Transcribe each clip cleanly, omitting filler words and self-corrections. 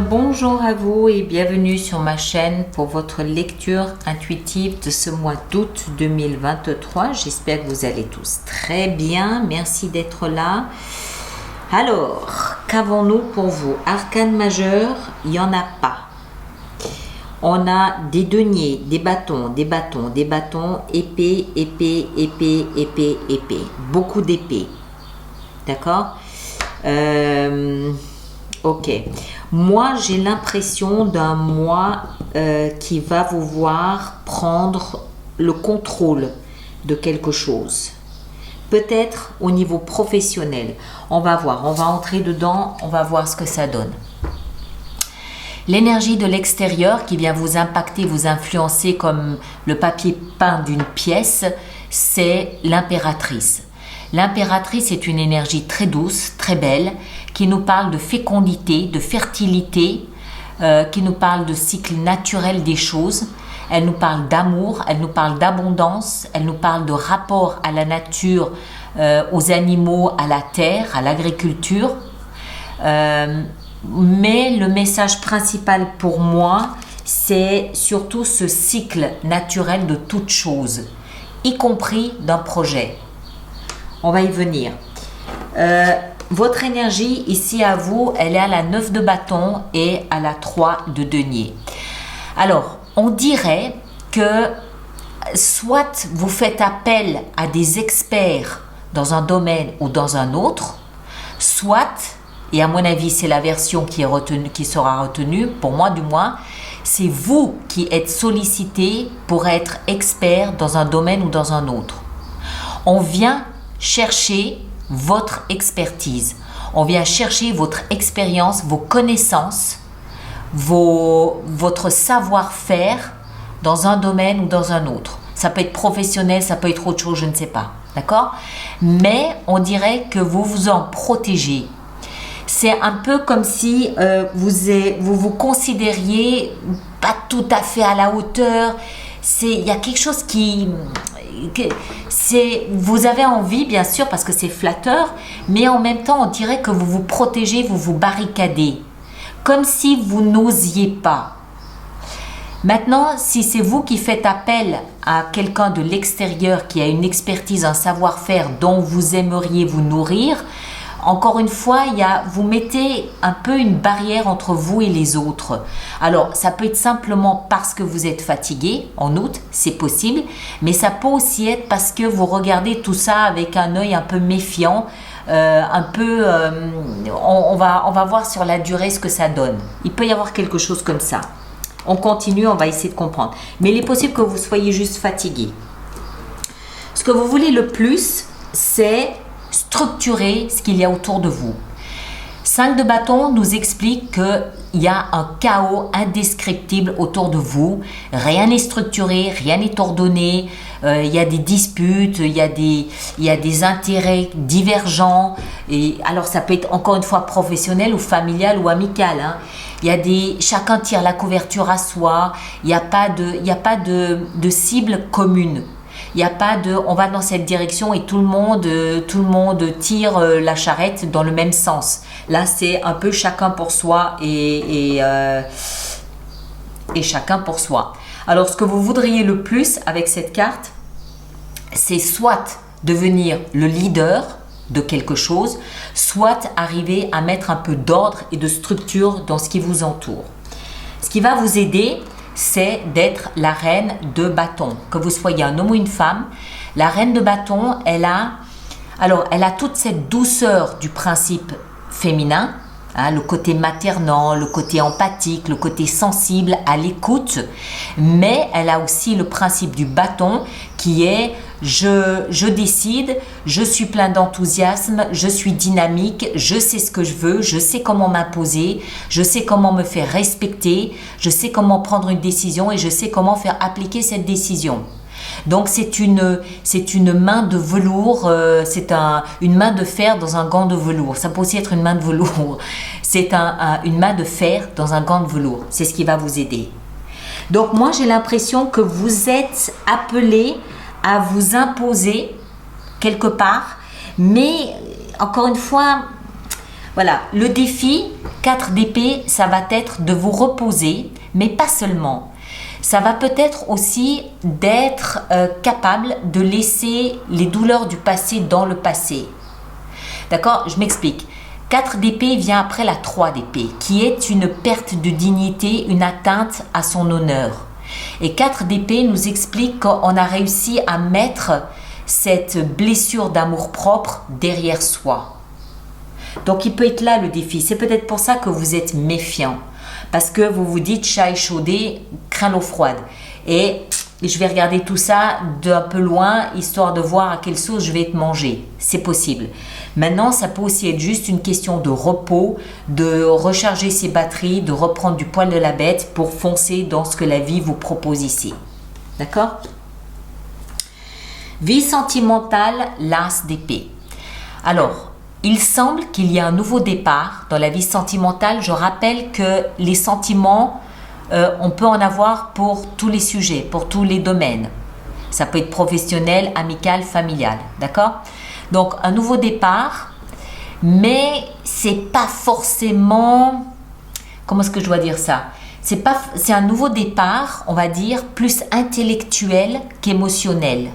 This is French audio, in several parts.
bonjour à vous et bienvenue sur ma chaîne pour votre lecture intuitive de ce mois d'août 2023. J'espère que vous allez tous très bien. Merci d'être là. Alors, qu'avons-nous pour vous? Arcane majeur, il n'y en a pas. On a des deniers, des bâtons, épée, épée, épée, épée, épée. Beaucoup d'épées. D'accord? Ok. Moi, j'ai l'impression d'un mois qui va vous voir prendre le contrôle de quelque chose. Peut-être au niveau professionnel. On va voir, on va entrer dedans, on va voir ce que ça donne. L'énergie de l'extérieur qui vient vous impacter, vous influencer comme le papier peint d'une pièce, c'est l'impératrice. L'impératrice est une énergie très douce, très belle, qui nous parle de fécondité, de fertilité, qui nous parle de cycle naturel des choses. Elle nous parle d'amour, elle nous parle d'abondance, elle nous parle de rapport à la nature, aux animaux, à la terre, à l'agriculture. Mais le message principal pour moi, c'est surtout ce cycle naturel de toute chose, y compris d'un projet. On va y venir. Votre énergie ici à vous, elle est à la 9 de bâton et à la 3 de denier. Alors, on dirait que soit vous faites appel à des experts dans un domaine ou dans un autre, soit, et à mon avis c'est la version qui sera retenue, pour moi du moins, c'est vous qui êtes sollicité pour être expert dans un domaine ou dans un autre. On vient chercher votre expertise, on vient chercher votre expérience, vos connaissances, votre savoir-faire dans un domaine ou dans un autre. Ça peut être professionnel, ça peut être autre chose, je ne sais pas, d'accord? Mais on dirait que vous vous en protégez. C'est un peu comme si vous considériez pas tout à fait à la hauteur. Il y a quelque chose vous avez envie, bien sûr, parce que c'est flatteur, mais en même temps, on dirait que vous vous protégez, vous vous barricadez, comme si vous n'osiez pas. Maintenant, si c'est vous qui faites appel à quelqu'un de l'extérieur qui a une expertise, un savoir-faire dont vous aimeriez vous nourrir, encore une fois, vous mettez un peu une barrière entre vous et les autres. Alors, ça peut être simplement parce que vous êtes fatigué en août, c'est possible, mais ça peut aussi être parce que vous regardez tout ça avec un œil un peu méfiant, on va voir sur la durée ce que ça donne. Il peut y avoir quelque chose comme ça. On continue, on va essayer de comprendre. Mais il est possible que vous soyez juste fatigué. Ce que vous voulez le plus, c'est structurer ce qu'il y a autour de vous. 5 de bâton nous explique qu'il y a un chaos indescriptible autour de vous. Rien n'est structuré, rien n'est ordonné. Il y a des disputes, il y a des intérêts divergents. Et alors ça peut être encore une fois professionnel ou familial ou amical. Hein. Chacun tire la couverture à soi. Il n'y a pas de cible commune. Il n'y a pas on va dans cette direction et tout le monde tire la charrette dans le même sens. Là, c'est un peu chacun pour soi et chacun pour soi. Alors, ce que vous voudriez le plus avec cette carte, c'est soit devenir le leader de quelque chose, soit arriver à mettre un peu d'ordre et de structure dans ce qui vous entoure. Ce qui va vous aider, c'est d'être la reine de bâton. Que vous soyez un homme ou une femme, la reine de bâton, elle a toute cette douceur du principe féminin, hein, le côté maternant, le côté empathique, le côté sensible, à l'écoute, mais elle a aussi le principe du bâton qui est je décide, je suis plein d'enthousiasme, je suis dynamique, je sais ce que je veux, je sais comment m'imposer, je sais comment me faire respecter, je sais comment prendre une décision et je sais comment faire appliquer cette décision. Donc c'est une main de velours, une main de fer dans un gant de velours. Ça peut aussi être une main de velours. C'est une main de fer dans un gant de velours. C'est ce qui va vous aider. Donc moi j'ai l'impression que vous êtes appelé à vous imposer quelque part, mais encore une fois, Voilà, le défi 4 d'épée, ça va être de vous reposer, mais pas seulement. Ça va peut-être aussi d'être capable de laisser les douleurs du passé dans le passé. D'accord? Je m'explique. 4 d'épée vient après la 3 d'épée, qui est une perte de dignité, une atteinte à son honneur. Et 4 d'épée nous explique qu'on a réussi à mettre cette blessure d'amour-propre derrière soi. Donc il peut être là le défi. C'est peut-être pour ça que vous êtes méfiant. Parce que vous vous dites chat échaudé, craint l'eau froide. Et je vais regarder tout ça d'un peu loin, histoire de voir à quelle sauce je vais être mangé. C'est possible. Maintenant, ça peut aussi être juste une question de repos, de recharger ses batteries, de reprendre du poil de la bête pour foncer dans ce que la vie vous propose ici. D'accord? Vie sentimentale, l'as d'épée. Alors, il semble qu'il y a un nouveau départ dans la vie sentimentale. Je rappelle que les sentiments, on peut en avoir pour tous les sujets, pour tous les domaines. Ça peut être professionnel, amical, familial. D'accord? Donc, un nouveau départ, mais c'est pas forcément... Comment est-ce que je dois dire ça? C'est un nouveau départ, on va dire, plus intellectuel qu'émotionnel.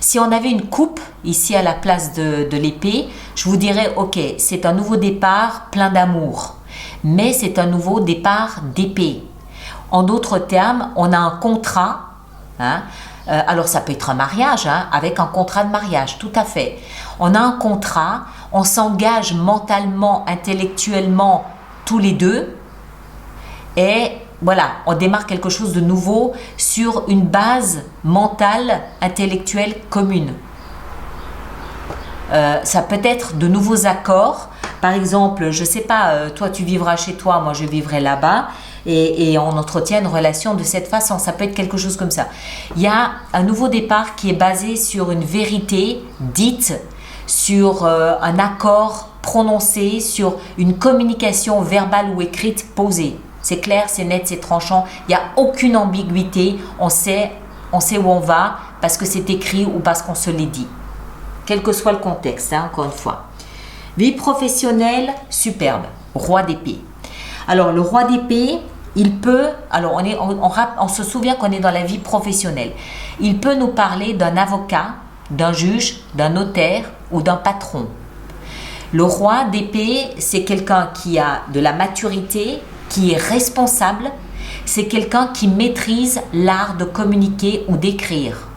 Si on avait une coupe ici à la place de l'épée, je vous dirais, ok, c'est un nouveau départ plein d'amour, mais c'est un nouveau départ d'épée. En d'autres termes, on a un contrat, hein, alors ça peut être un mariage, hein, avec un contrat de mariage, tout à fait. On a un contrat, on s'engage mentalement, intellectuellement, tous les deux, et voilà, on démarre quelque chose de nouveau sur une base mentale, intellectuelle commune. Ça peut être de nouveaux accords. Par exemple, je ne sais pas, toi tu vivras chez toi, moi je vivrai là-bas. Et on entretient une relation de cette façon. Ça peut être quelque chose comme ça. Il y a un nouveau départ qui est basé sur une vérité dite, sur un accord prononcé, sur une communication verbale ou écrite posée. C'est clair, c'est net, c'est tranchant. Il n'y a aucune ambiguïté. On sait où on va parce que c'est écrit ou parce qu'on se l'est dit. Quel que soit le contexte, hein, encore une fois. Vie professionnelle, superbe. Roi d'épée. Alors, le roi d'épée, il peut... Alors, on se souvient qu'on est dans la vie professionnelle. Il peut nous parler d'un avocat, d'un juge, d'un notaire ou d'un patron. Le roi d'épée, c'est quelqu'un qui a de la maturité, qui est responsable, c'est quelqu'un qui maîtrise l'art de communiquer ou d'écrire.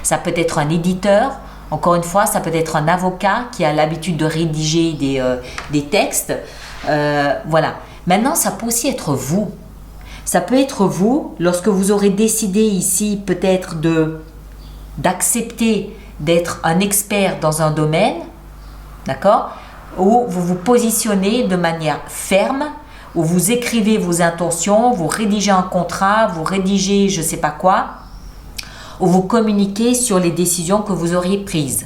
Ça peut être un éditeur, encore une fois, ça peut être un avocat qui a l'habitude de rédiger des textes. Voilà. Maintenant, ça peut aussi être vous. Ça peut être vous, lorsque vous aurez décidé ici peut-être d'accepter d'être un expert dans un domaine, d'accord, où vous vous positionnez de manière ferme, où vous écrivez vos intentions, vous rédigez un contrat, vous rédigez je ne sais pas quoi, où vous communiquez sur les décisions que vous auriez prises.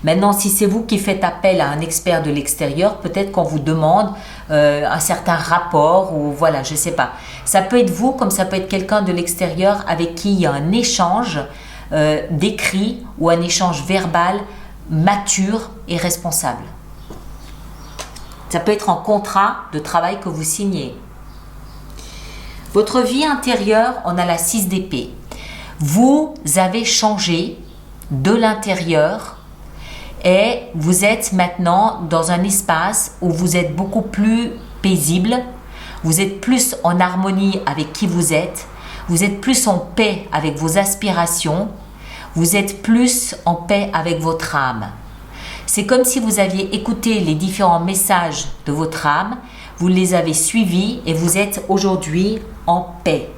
Maintenant, si c'est vous qui faites appel à un expert de l'extérieur, peut-être qu'on vous demande un certain rapport ou voilà, je ne sais pas. Ça peut être vous comme ça peut être quelqu'un de l'extérieur avec qui il y a un échange d'écrit ou un échange verbal mature et responsable. Ça peut être un contrat de travail que vous signez. Votre vie intérieure, on a la 6 d'épée. Vous avez changé de l'intérieur et vous êtes maintenant dans un espace où vous êtes beaucoup plus paisible, vous êtes plus en harmonie avec qui vous êtes plus en paix avec vos aspirations, vous êtes plus en paix avec votre âme. C'est comme si vous aviez écouté les différents messages de votre âme, vous les avez suivis et vous êtes aujourd'hui en paix.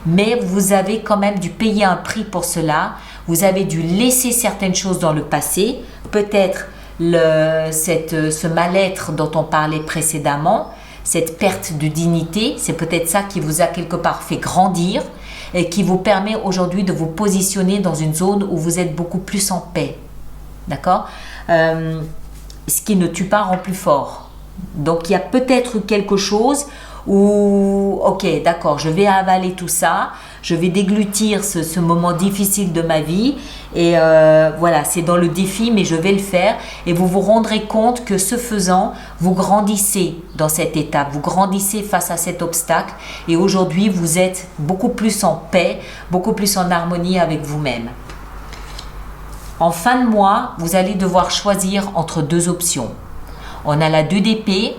Mais vous avez quand même dû payer un prix pour cela. Vous avez dû laisser certaines choses dans le passé. Peut-être ce mal-être dont on parlait précédemment, cette perte de dignité, c'est peut-être ça qui vous a quelque part fait grandir et qui vous permet aujourd'hui de vous positionner dans une zone où vous êtes beaucoup plus en paix. D'accord ? Ce qui ne tue pas rend plus fort. Donc il y a peut-être quelque chose où, ok, d'accord, je vais avaler tout ça, je vais déglutir ce moment difficile de ma vie. Et voilà, c'est dans le défi, mais je vais le faire. Et vous vous rendrez compte que ce faisant, vous grandissez dans cette étape, vous grandissez face à cet obstacle. Et aujourd'hui, vous êtes beaucoup plus en paix, beaucoup plus en harmonie avec vous-même. En fin de mois, vous allez devoir choisir entre deux options. On a la 2 d'épée.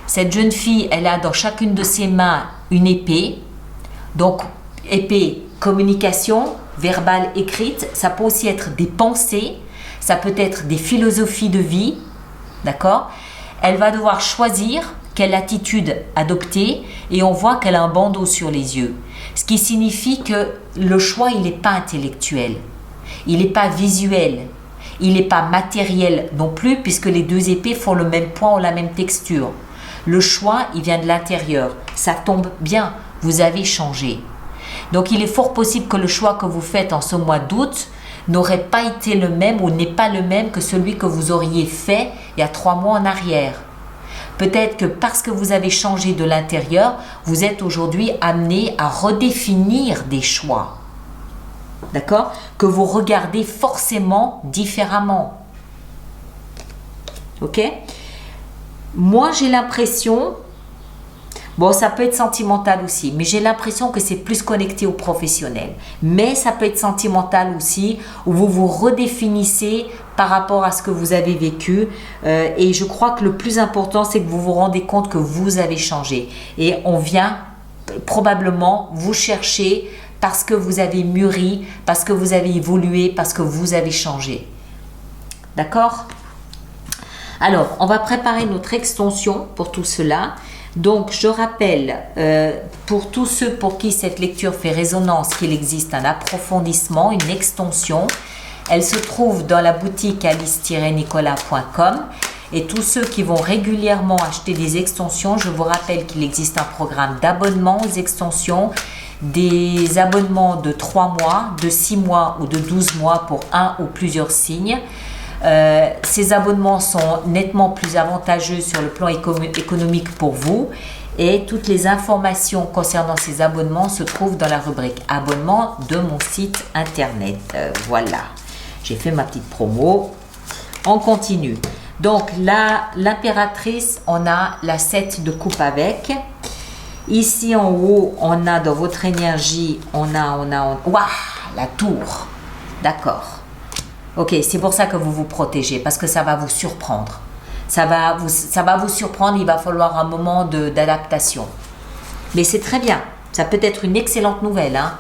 Cette jeune fille, elle a dans chacune de ses mains une épée. Donc, épée, communication, verbale, écrite. Ça peut aussi être des pensées. Ça peut être des philosophies de vie. D'accord? Elle va devoir choisir quelle attitude adopter. Et on voit qu'elle a un bandeau sur les yeux. Ce qui signifie que le choix, il n'est pas intellectuel. Il n'est pas visuel. Il n'est pas matériel non plus, puisque les 2 épées font le même poids ou la même texture. Le choix, il vient de l'intérieur. Ça tombe bien, vous avez changé. Donc, il est fort possible que le choix que vous faites en ce mois d'août n'aurait pas été le même ou n'est pas le même que celui que vous auriez fait il y a 3 mois en arrière. Peut-être que parce que vous avez changé de l'intérieur, vous êtes aujourd'hui amené à redéfinir des choix. D'accord? Que vous regardez forcément différemment. Ok? Moi, j'ai l'impression, bon, ça peut être sentimental aussi, mais j'ai l'impression que c'est plus connecté au professionnel. Mais ça peut être sentimental aussi, où vous vous redéfinissez par rapport à ce que vous avez vécu. Et je crois que le plus important, c'est que vous vous rendez compte que vous avez changé. Et on vient probablement vous chercher parce que vous avez mûri, parce que vous avez évolué, parce que vous avez changé. D'accord? Alors, on va préparer notre extension pour tout cela. Donc, je rappelle, pour tous ceux pour qui cette lecture fait résonance, qu'il existe un approfondissement, une extension. Elle se trouve dans la boutique alice-nicolas.com. Et tous ceux qui vont régulièrement acheter des extensions, je vous rappelle qu'il existe un programme d'abonnement aux extensions, des abonnements de 3 mois, de 6 mois ou de 12 mois pour un ou plusieurs signes. Ces abonnements sont nettement plus avantageux sur le plan économique pour vous et toutes les informations concernant ces abonnements se trouvent dans la rubrique abonnement de mon site internet. Voilà, j'ai fait ma petite promo. On continue. Donc là, l'impératrice, on a la 7 de coupe avec. Ici en haut, on a dans votre énergie, on a waouh, la tour. D'accord. Ok, c'est pour ça que vous vous protégez, parce que ça va vous surprendre. Ça va vous surprendre, il va falloir un moment d'adaptation. Mais c'est très bien, ça peut être une excellente nouvelle. Hein.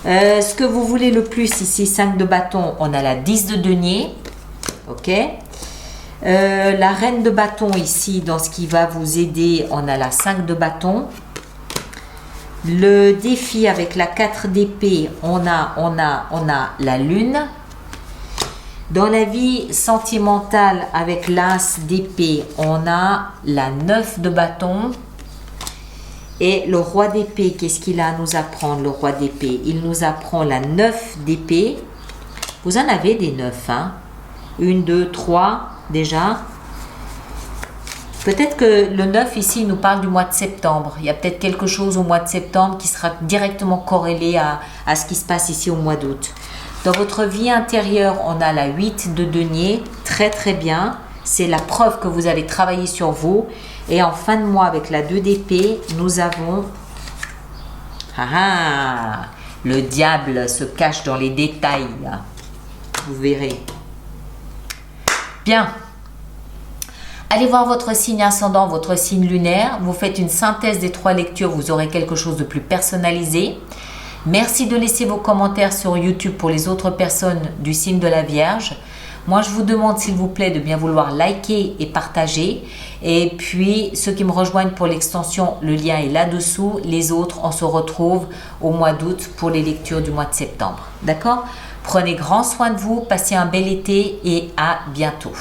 Ce que vous voulez le plus ici, 5 de bâton, on a la 10 de denier. Ok. La reine de bâton ici, dans ce qui va vous aider, on a la 5 de bâton. Le défi avec la 4 d'épée, on a la lune. Dans la vie sentimentale avec l'as d'épée, on a la 9 de bâton. Et le roi d'épée, qu'est-ce qu'il a à nous apprendre, le roi d'épée? Il nous apprend la 9 d'épée. Vous en avez des 9, hein? 1, 2, 3 déjà. Peut-être que le 9 ici nous parle du mois de septembre. Il y a peut-être quelque chose au mois de septembre qui sera directement corrélé à ce qui se passe ici au mois d'août. Dans votre vie intérieure, on a la 8 de denier. Très très bien. C'est la preuve que vous avez travaillé sur vous. Et en fin de mois, avec la 2 d'épée, nous avons... le diable se cache dans les détails. Vous verrez. Bien. Allez voir votre signe ascendant, votre signe lunaire. Vous faites une synthèse des 3 lectures. Vous aurez quelque chose de plus personnalisé. Merci de laisser vos commentaires sur YouTube pour les autres personnes du signe de la Vierge. Moi, je vous demande s'il vous plaît de bien vouloir liker et partager. Et puis, ceux qui me rejoignent pour l'extension, le lien est là-dessous. Les autres, on se retrouve au mois d'août pour les lectures du mois de septembre. D'accord? Prenez grand soin de vous, passez un bel été et à bientôt.